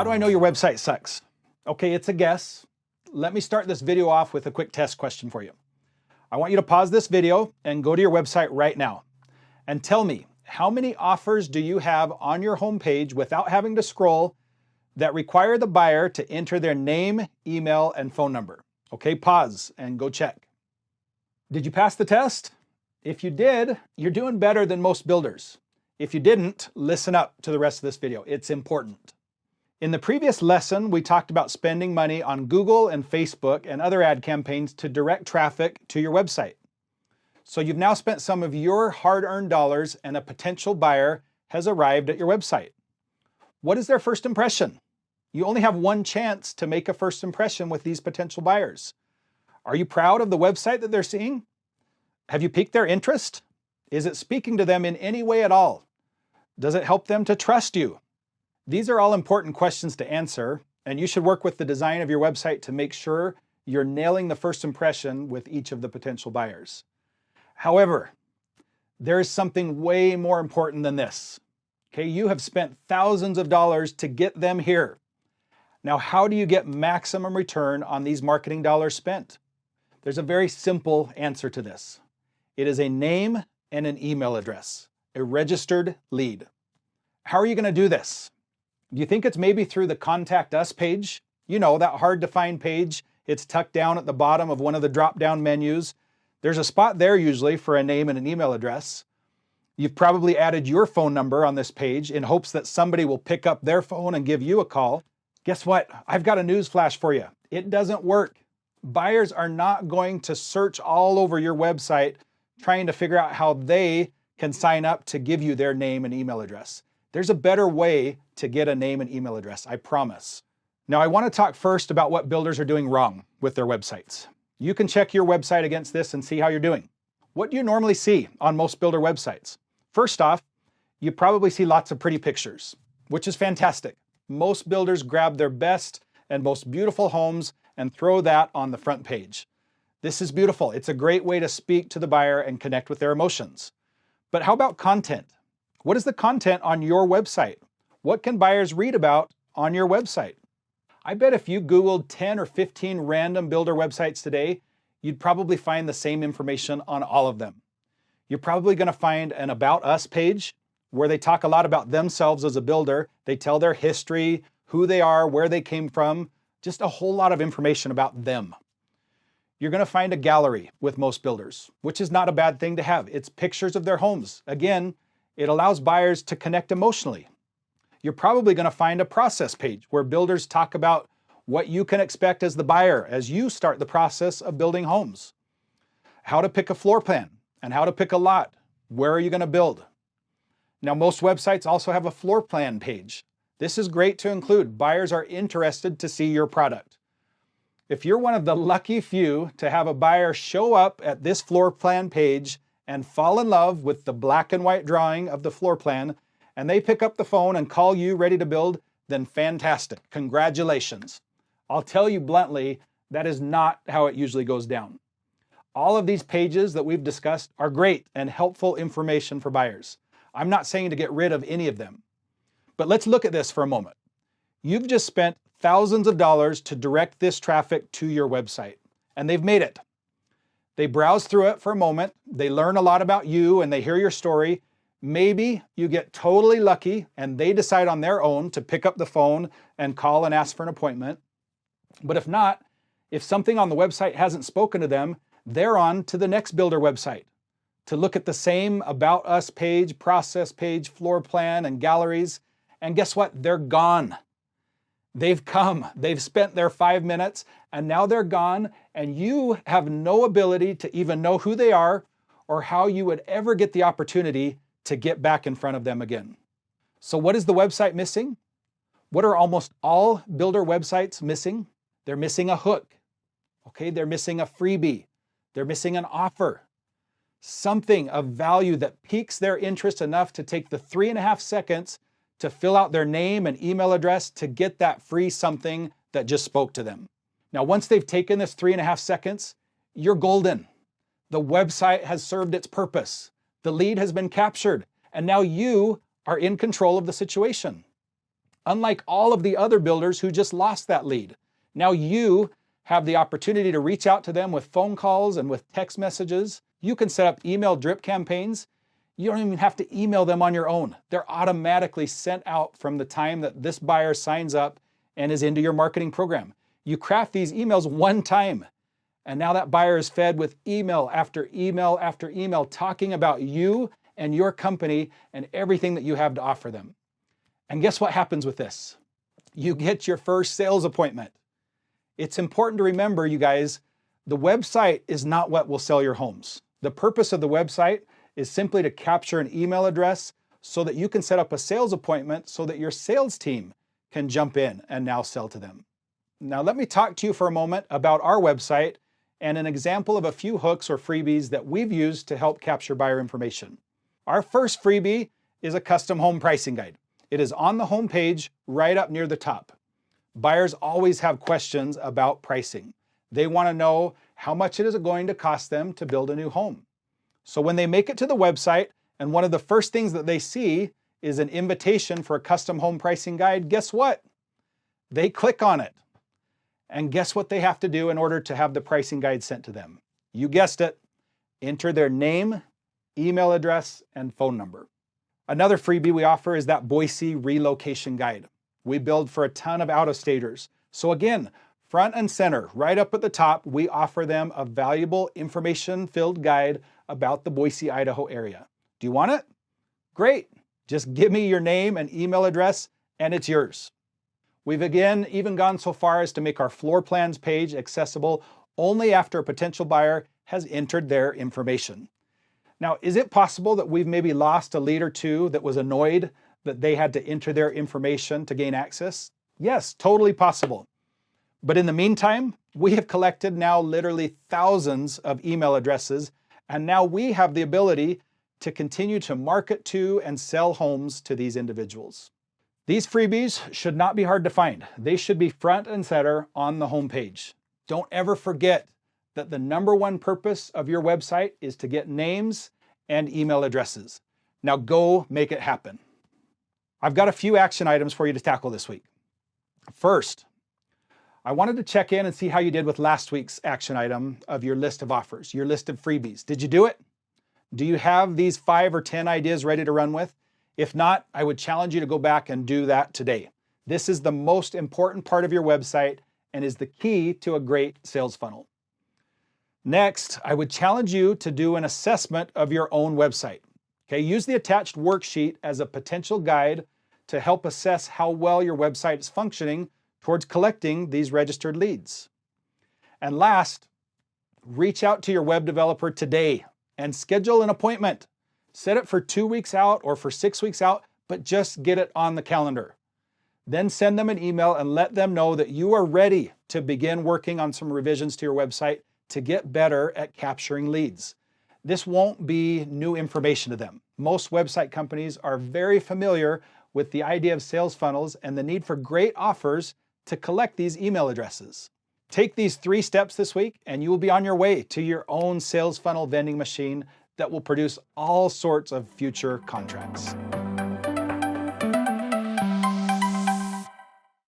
How do I know your website sucks? Okay, it's a guess. Let me start this video off with a quick test question for you. I want you to pause this video and go to your website right now and tell me, how many offers do you have on your homepage without having to scroll that require the buyer to enter their name, email, and phone number? Okay, pause and go check. Did you pass the test? If you did, you're doing better than most builders. If you didn't, listen up to the rest of this video. It's important. In the previous lesson, we talked about spending money on Google and Facebook and other ad campaigns to direct traffic to your website. So you've now spent some of your hard-earned dollars and a potential buyer has arrived at your website. What is their first impression? You only have one chance to make a first impression with these potential buyers. Are you proud of the website that they're seeing? Have you piqued their interest? Is it speaking to them in any way at all? Does it help them to trust you? These are all important questions to answer, and you should work with the design of your website to make sure you're nailing the first impression with each of the potential buyers. However, there is something way more important than this. Okay, you have spent thousands of dollars to get them here. Now, how do you get maximum return on these marketing dollars spent? There's a very simple answer to this. It is a name and an email address, a registered lead. How are you going to do this? Do you think it's maybe through the Contact Us page? You know, that hard to find page. It's tucked down at the bottom of one of the drop-down menus. There's a spot there usually for a name and an email address. You've probably added your phone number on this page in hopes that somebody will pick up their phone and give you a call. Guess what? I've got a news flash for you. It doesn't work. Buyers are not going to search all over your website trying to figure out how they can sign up to give you their name and email address. There's a better way to get a name and email address, I promise. Now, I want to talk first about what builders are doing wrong with their websites. You can check your website against this and see how you're doing. What do you normally see on most builder websites? First off, you probably see lots of pretty pictures, which is fantastic. Most builders grab their best and most beautiful homes and throw that on the front page. This is beautiful. It's a great way to speak to the buyer and connect with their emotions. But how about content? What is the content on your website? What can buyers read about on your website? I bet if you Googled 10 or 15 random builder websites today, you'd probably find the same information on all of them. You're probably going to find an About Us page where they talk a lot about themselves as a builder. They tell their history, who they are, where they came from, just a whole lot of information about them. You're going to find a gallery with most builders, which is not a bad thing to have. It's pictures of their homes. Again, it allows buyers to connect emotionally. You're probably going to find a process page where builders talk about what you can expect as the buyer as you start the process of building homes. How to pick a floor plan and how to pick a lot. Where are you going to build? Now, most websites also have a floor plan page. This is great to include. Buyers are interested to see your product. If you're one of the lucky few to have a buyer show up at this floor plan page and fall in love with the black and white drawing of the floor plan, and they pick up the phone and call you ready to build, then fantastic. Congratulations. I'll tell you bluntly, that is not how it usually goes down. All of these pages that we've discussed are great and helpful information for buyers. I'm not saying to get rid of any of them. But let's look at this for a moment. You've just spent thousands of dollars to direct this traffic to your website, and they've made it. They browse through it for a moment, they learn a lot about you, and they hear your story. Maybe you get totally lucky and they decide on their own to pick up the phone and call and ask for an appointment. But if not, if something on the website hasn't spoken to them, they're on to the next builder website to look at the same About Us page, process page, floor plan, and galleries. And guess what? They're gone. They've come, they've spent their 5 minutes, and now they're gone, and you have no ability to even know who they are or how you would ever get the opportunity to get back in front of them again. So what is the website missing? What are almost all builder websites missing? They're missing a hook. Okay, they're missing a freebie. They're missing an offer. Something of value that piques their interest enough to take the 3.5 seconds to fill out their name and email address to get that free something that just spoke to them. Now, once they've taken this 3.5 seconds, you're golden. The website has served its purpose. The lead has been captured, and now you are in control of the situation. unlike all of the other builders who just lost that lead. Now you have the opportunity to reach out to them with phone calls and with text messages. You can set up email drip campaigns. You don't even have to email them on your own. They're automatically sent out from the time that this buyer signs up and is into your marketing program. You craft these emails one time, and now that buyer is fed with email after email after email talking about you and your company and everything that you have to offer them. And guess what happens with this? You get your first sales appointment. It's important to remember, you guys, the website is not what will sell your homes. The purpose of the website is simply to capture an email address so that you can set up a sales appointment so that your sales team can jump in and now sell to them. Now let me talk to you for a moment about our website and an example of a few hooks or freebies that we've used to help capture buyer information. Our first freebie is a custom home pricing guide. It is on the home page right up near the top. Buyers always have questions about pricing. They want to know how much it is going to cost them to build a new home. So when they make it to the website and one of the first things that they see is an invitation for a custom home pricing guide, guess what? They click on it. And guess what they have to do in order to have the pricing guide sent to them? You guessed it. Enter their name, email address, and phone number. Another freebie we offer is that Boise relocation guide. We build for a ton of out-of-staters. So again, front and center, right up at the top, we offer them a valuable information-filled guide about the Boise, Idaho area. Do you want it? Great. Just give me your name and email address, and it's yours. We've again even gone so far as to make our floor plans page accessible only after a potential buyer has entered their information. Now, is it possible that we've maybe lost a lead or two that was annoyed that they had to enter their information to gain access? Yes, totally possible. But in the meantime, we have collected now literally thousands of email addresses, and now we have the ability to continue to market to and sell homes to these individuals. These freebies should not be hard to find. They should be front and center on the homepage. Don't ever forget that the number one purpose of your website is to get names and email addresses. Now go make it happen. I've got a few action items for you to tackle this week. First, I wanted to check in and see how you did with last week's action item of your list of offers, your list of freebies. Did you do it? Do you have these 5 or 10 ideas ready to run with? If not, I would challenge you to go back and do that today. This is the most important part of your website and is the key to a great sales funnel. Next, I would challenge you to do an assessment of your own website. Okay, use the attached worksheet as a potential guide to help assess how well your website is functioning towards collecting these registered leads. And last, reach out to your web developer today and schedule an appointment. Set it for 2 weeks out or for 6 weeks out, but just get it on the calendar. Then send them an email and let them know that you are ready to begin working on some revisions to your website to get better at capturing leads. This won't be new information to them. Most website companies are very familiar with the idea of sales funnels and the need for great offers to collect these email addresses. Take these 3 steps this week and you will be on your way to your own sales funnel vending machine that will produce all sorts of future contracts.